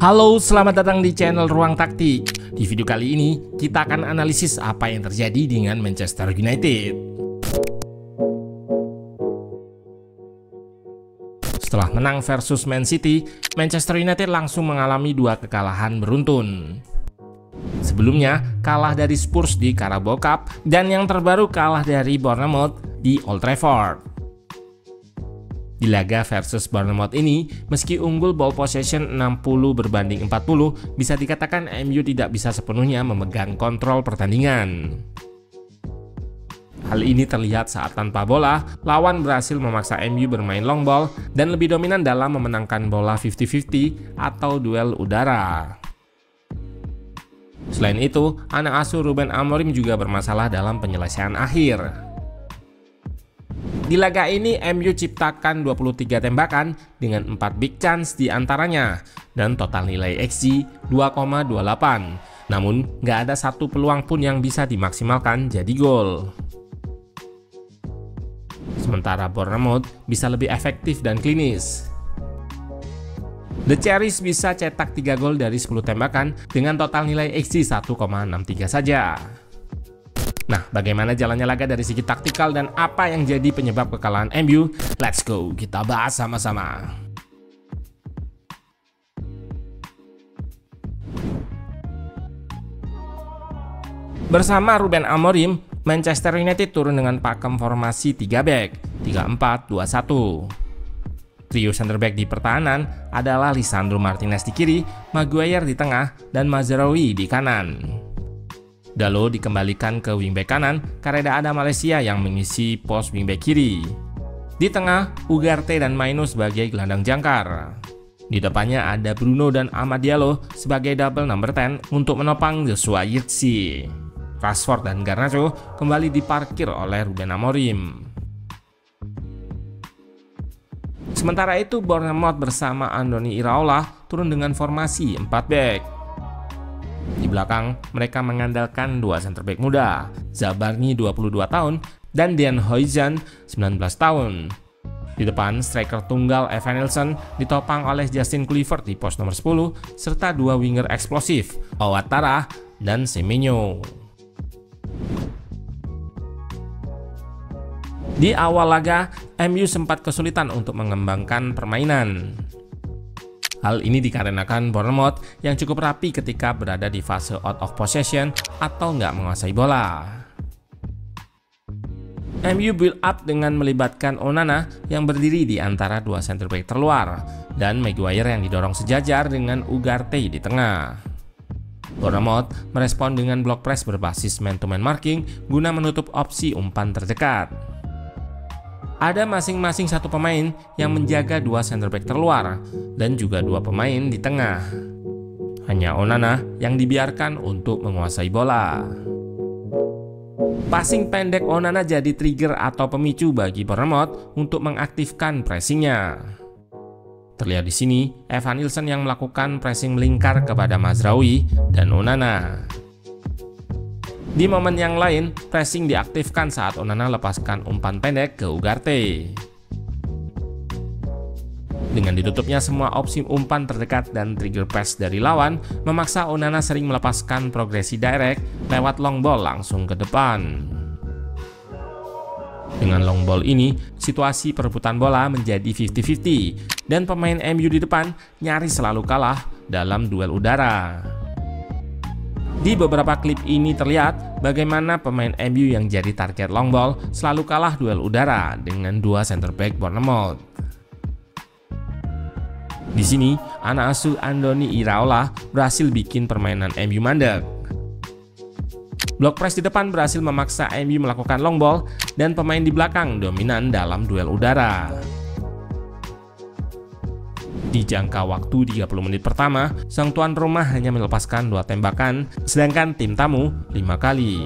Halo, selamat datang di channel Ruang Taktik. Di video kali ini, kita akan analisis apa yang terjadi dengan Manchester United. Setelah menang versus Man City, Manchester United langsung mengalami dua kekalahan beruntun. Sebelumnya, kalah dari Spurs di Carabao Cup, dan yang terbaru kalah dari Bournemouth di Old Trafford. Di laga versus Bournemouth ini, meski unggul ball possession 60/40, bisa dikatakan MU tidak bisa sepenuhnya memegang kontrol pertandingan. Hal ini terlihat saat tanpa bola, lawan berhasil memaksa MU bermain long ball dan lebih dominan dalam memenangkan bola 50-50 atau duel udara. Selain itu, anak asuh Ruben Amorim juga bermasalah dalam penyelesaian akhir. Di laga ini, MU ciptakan 23 tembakan dengan 4 big chance di antaranya dan total nilai XG 2,28. Namun, nggak ada satu peluang pun yang bisa dimaksimalkan jadi gol. Sementara Bournemouth bisa lebih efektif dan klinis. The Cherries bisa cetak 3 gol dari 10 tembakan dengan total nilai XG 1,63 saja. Nah, bagaimana jalannya laga dari segi taktikal dan apa yang jadi penyebab kekalahan MU? Let's go, kita bahas sama-sama. Bersama Ruben Amorim, Manchester United turun dengan pakem formasi 3 back, 3-4-2-1. Trio center back di pertahanan adalah Lisandro Martinez di kiri, Maguire di tengah, dan Mazraoui di kanan. Dalot dikembalikan ke wingback kanan karena ada Malaysia yang mengisi pos wingback kiri. Di tengah, Ugarte dan Mainoo sebagai gelandang jangkar. Di depannya ada Bruno dan Amad Diallo sebagai double number 10 untuk menopang Joshua Zirkzee. Rashford dan Garnacho kembali diparkir oleh Ruben Amorim. Sementara itu, Bournemouth bersama Andoni Iraola turun dengan formasi 4 back. Di belakang, mereka mengandalkan dua center back muda, Zabarni 22 tahun dan Dean Huijsen 19 tahun. Di depan, striker tunggal Evan Nilsson ditopang oleh Justin Kluivert di pos nomor 10 serta dua winger eksplosif, Ouattara dan Semenyo. Di awal laga, MU sempat kesulitan untuk mengembangkan permainan. Hal ini dikarenakan Bournemouth yang cukup rapi ketika berada di fase out of possession atau nggak menguasai bola. MU build up dengan melibatkan Onana yang berdiri di antara dua center back terluar dan Maguire yang didorong sejajar dengan Ugarte di tengah. Bournemouth merespon dengan block press berbasis man-to-man marking guna menutup opsi umpan terdekat. Ada masing-masing satu pemain yang menjaga dua center back terluar dan juga dua pemain di tengah. Hanya Onana yang dibiarkan untuk menguasai bola. Passing pendek Onana jadi trigger atau pemicu bagi Bournemouth untuk mengaktifkan pressingnya. Terlihat di sini, Evan Nilsson yang melakukan pressing melingkar kepada Mazraoui dan Onana. Di momen yang lain, pressing diaktifkan saat Onana lepaskan umpan pendek ke Ugarte. Dengan ditutupnya semua opsi umpan terdekat dan trigger pass dari lawan, memaksa Onana sering melepaskan progresi direct lewat long ball langsung ke depan. Dengan long ball ini, situasi perebutan bola menjadi 50-50 dan pemain MU di depan nyaris selalu kalah dalam duel udara. Di beberapa klip ini terlihat bagaimana pemain MU yang jadi target long ball selalu kalah duel udara dengan dua center back Bournemouth. Di sini, anak asuh Andoni Iraola berhasil bikin permainan MU mandek. Block press di depan berhasil memaksa MU melakukan long ball dan pemain di belakang dominan dalam duel udara. Di jangka waktu 30 menit pertama, sang tuan rumah hanya melepaskan 2 tembakan, sedangkan tim tamu 5 kali.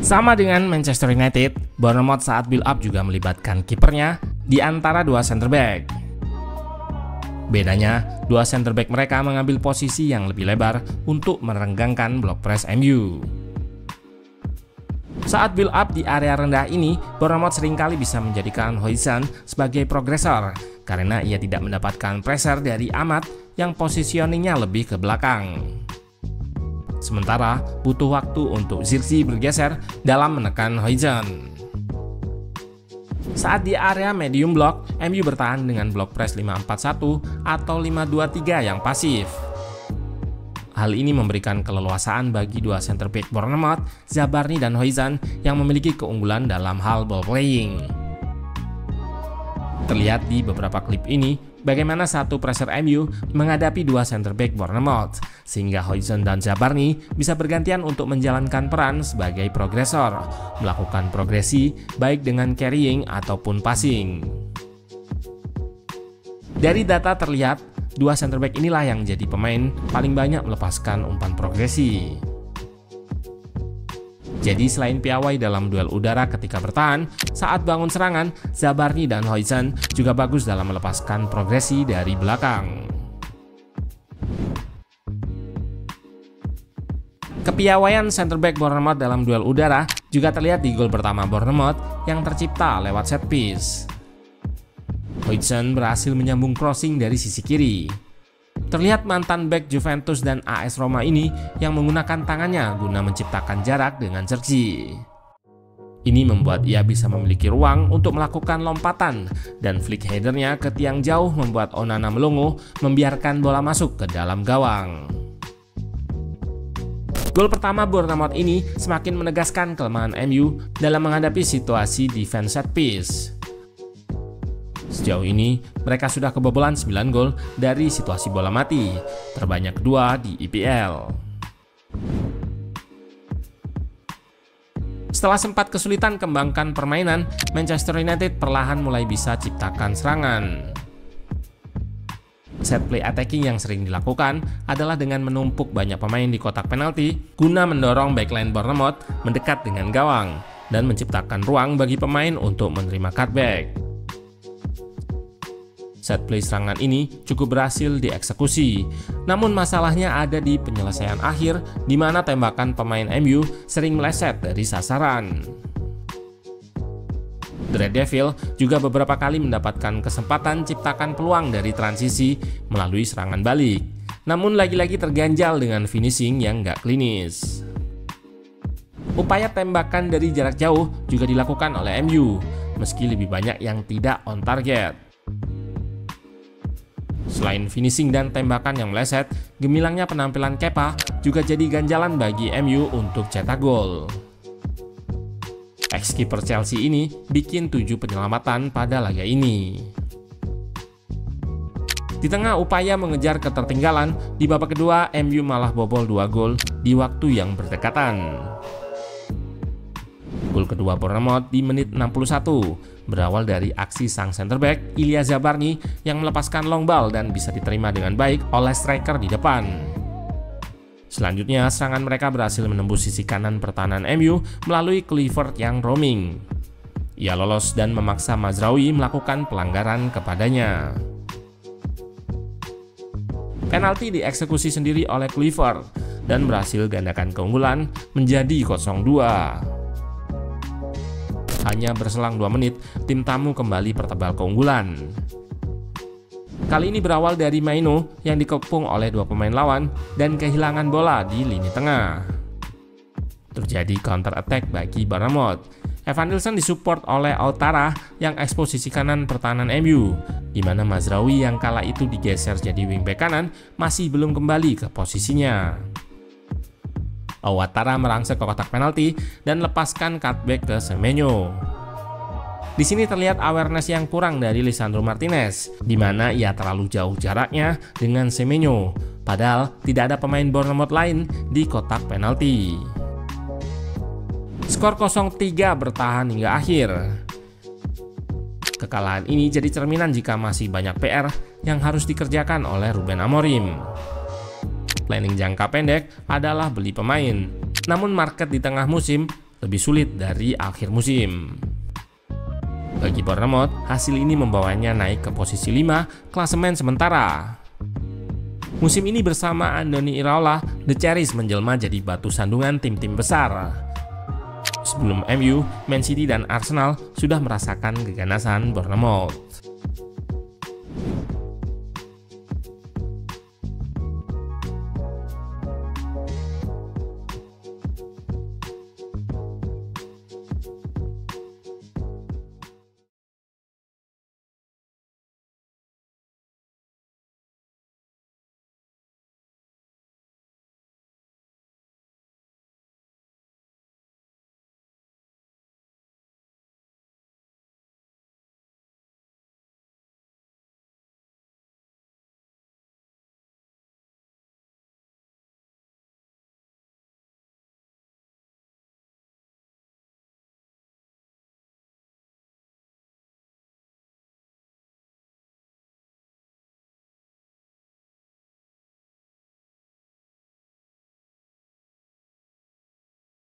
Sama dengan Manchester United, Bournemouth saat build up juga melibatkan kipernya di antara dua center back. Bedanya, dua center back mereka mengambil posisi yang lebih lebar untuk merenggangkan block press MU. Saat build up di area rendah ini, Bournemouth seringkali bisa menjadikan Huijsen sebagai progresor karena ia tidak mendapatkan pressure dari Ahmad yang positioningnya lebih ke belakang. Sementara butuh waktu untuk Zirkzee bergeser dalam menekan Huijsen. Saat di area medium block, MU bertahan dengan block press 5-4-1 atau 5-2-3 yang pasif. Hal ini memberikan keleluasaan bagi dua center back Bournemouth, Zabarni dan Huijsen yang memiliki keunggulan dalam hal ball playing. Terlihat di beberapa klip ini, bagaimana satu pressure MU menghadapi dua center back Bournemouth, sehingga Huijsen dan Zabarni bisa bergantian untuk menjalankan peran sebagai progresor, melakukan progresi baik dengan carrying ataupun passing. Dari data terlihat, dua center back inilah yang jadi pemain paling banyak melepaskan umpan progresi. Jadi selain piawai dalam duel udara ketika bertahan, saat bangun serangan, Zabarni dan Huijsen juga bagus dalam melepaskan progresi dari belakang. Kepiawaian center back Bournemouth dalam duel udara juga terlihat di gol pertama Bournemouth yang tercipta lewat set piece. Huijsen berhasil menyambung crossing dari sisi kiri. Terlihat mantan bek Juventus dan AS Roma ini yang menggunakan tangannya guna menciptakan jarak dengan Zirkzee. Ini membuat ia bisa memiliki ruang untuk melakukan lompatan dan flick headernya ke tiang jauh membuat Onana melongo membiarkan bola masuk ke dalam gawang. Gol pertama Bournemouth ini semakin menegaskan kelemahan MU dalam menghadapi situasi defense set piece. Sejauh ini, mereka sudah kebobolan 9 gol dari situasi bola mati, terbanyak kedua di EPL. Setelah sempat kesulitan kembangkan permainan, Manchester United perlahan mulai bisa ciptakan serangan. Set play attacking yang sering dilakukan adalah dengan menumpuk banyak pemain di kotak penalti guna mendorong backline Bournemouth mendekat dengan gawang dan menciptakan ruang bagi pemain untuk menerima cutback. Set play serangan ini cukup berhasil dieksekusi, namun masalahnya ada di penyelesaian akhir di mana tembakan pemain MU sering meleset dari sasaran. The Red Devil juga beberapa kali mendapatkan kesempatan ciptakan peluang dari transisi melalui serangan balik, namun lagi-lagi terganjal dengan finishing yang nggak klinis. Upaya tembakan dari jarak jauh juga dilakukan oleh MU, meski lebih banyak yang tidak on target. Selain finishing dan tembakan yang meleset, gemilangnya penampilan Kepa juga jadi ganjalan bagi MU untuk cetak gol. Ex-kiper Chelsea ini bikin 7 penyelamatan pada laga ini. Di tengah upaya mengejar ketertinggalan, di babak kedua MU malah bobol 2 gol di waktu yang berdekatan. Gol kedua Bournemouth di menit 61 berawal dari aksi sang center back Ilya Zabarni yang melepaskan long ball dan bisa diterima dengan baik oleh striker di depan. Selanjutnya, serangan mereka berhasil menembus sisi kanan pertahanan MU melalui Kluivert yang roaming. Ia lolos dan memaksa Mazraoui melakukan pelanggaran kepadanya. Penalti dieksekusi sendiri oleh Kluivert dan berhasil gandakan keunggulan menjadi 0-2. Hanya berselang 2 menit, tim tamu kembali pertebal keunggulan. Kali ini berawal dari Maino yang dikepung oleh 2 pemain lawan dan kehilangan bola di lini tengah. Terjadi counter attack bagi Bournemouth. Evan Nilsson disupport oleh Ouattara yang ekspos sisi kanan pertahanan MU, di mana Mazraoui yang kala itu digeser jadi wingback kanan masih belum kembali ke posisinya. Ouattara merangsek ke kotak penalti dan lepaskan cutback ke Semenyo. Di sini terlihat awareness yang kurang dari Lisandro Martinez, di mana ia terlalu jauh jaraknya dengan Semenyo, padahal tidak ada pemain Bournemouth lain di kotak penalti. Skor 0-3 bertahan hingga akhir. Kekalahan ini jadi cerminan jika masih banyak PR yang harus dikerjakan oleh Ruben Amorim. Planning jangka pendek adalah beli pemain, namun market di tengah musim lebih sulit dari akhir musim. Bagi Bournemouth, hasil ini membawanya naik ke posisi 5 klasemen sementara. Musim ini bersama Andoni Iraola, The Cherries menjelma jadi batu sandungan tim-tim besar. Sebelum MU, Man City dan Arsenal sudah merasakan keganasan Bournemouth.